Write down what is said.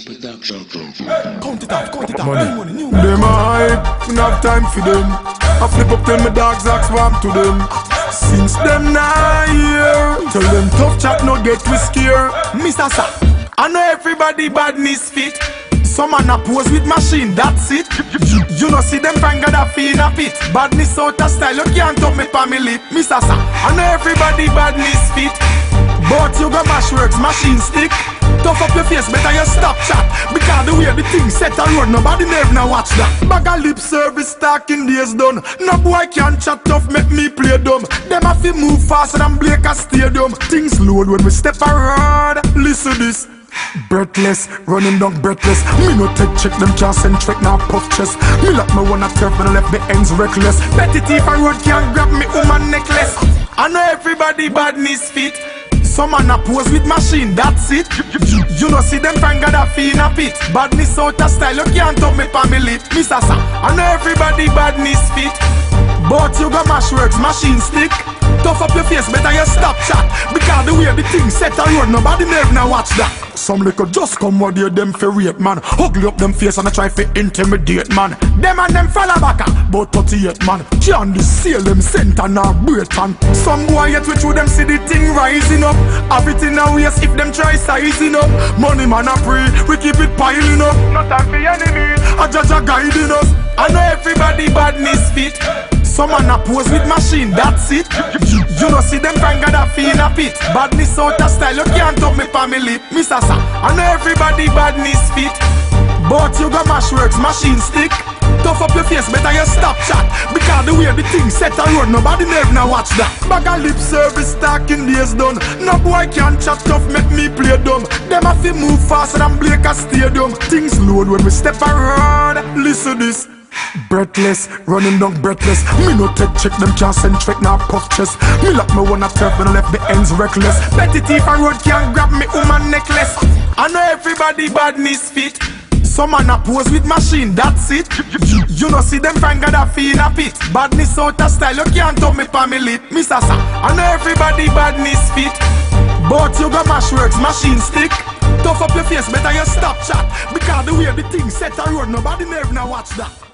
Production. Count it up, Money. new Them hype, don't have time for them. I flip up till my dogs ask warm to them. Since them not here, tell them tough chat no get riskier. Mr. Sa, I know everybody badness fit. Some man a pose with machine, that's it. You know see them finger that feel in a pit. Badness out of style, you can't talk me family. Mr. Sa, I know everybody badness fit. But you got mash works, machine stick. Tough up your face, better you stop chat. Because the way the thing set a road, nobody never now watch that. Bag a lip service talking days done. No boy can chat tough, make me play dumb. Them have to move faster than Blake a stadium. Things load when we step around. Listen this. Breathless, running down breathless. Me no take check, them can't send trick, now puff chest. Me like me wanna turf, but I left the ends reckless. Petty thief and road can't grab me woman necklace. I know everybody badness fit. Some man a pose with machine, that's it. You know see them finger that feel in a pit. Badness out of style, you can't talk me family. Mr. Sa, I know everybody badness fit. But you got mash works, machine stick. Tough up your face, better you stop chat. Because the way the thing set a road, nobody never now watch that. Some little just come what they them for rape man. Ugly up them face and I try to intimidate man. Them and them fella back about 38 man. Can't seal them center now break and some boy yet we through them see the thing rising up. Have it in a waist if them try sizing up. Money man a pray, we keep it piling up. Not time for enemy, a judge a guiding us. I know everybody badness fit. Some man a pose with machine, that's it. You know see them finger that feel in a pit. Badness out of style, you can't talk me family. Mr. Sa, I know everybody badness fit. But you got mash works, machine stick. Tough up your face, better you stop chat. Because the way the thing set a road, nobody never now watch that. Bag a lip service talking days done. No boy can chat tough, make me play dumb. Them have to move faster than Blake a stadium. Things load when we step around. Listen this. Breathless, running down breathless. Me no take check, them can't send trick, now puff chest. Me like me wanna turf, but I left the ends reckless. Petty thief and road can't grab me woman necklace. I know everybody badness fit. Some man a pose with machine, that's it. You know see them finger that feel in a pit. Badness out of style, you can't talk me family. Mr. Sa, I know everybody badness fit. But you got mash works, machine stick. Tough up your face, better you stop chat. Because the way the thing set a road, nobody never now watch that.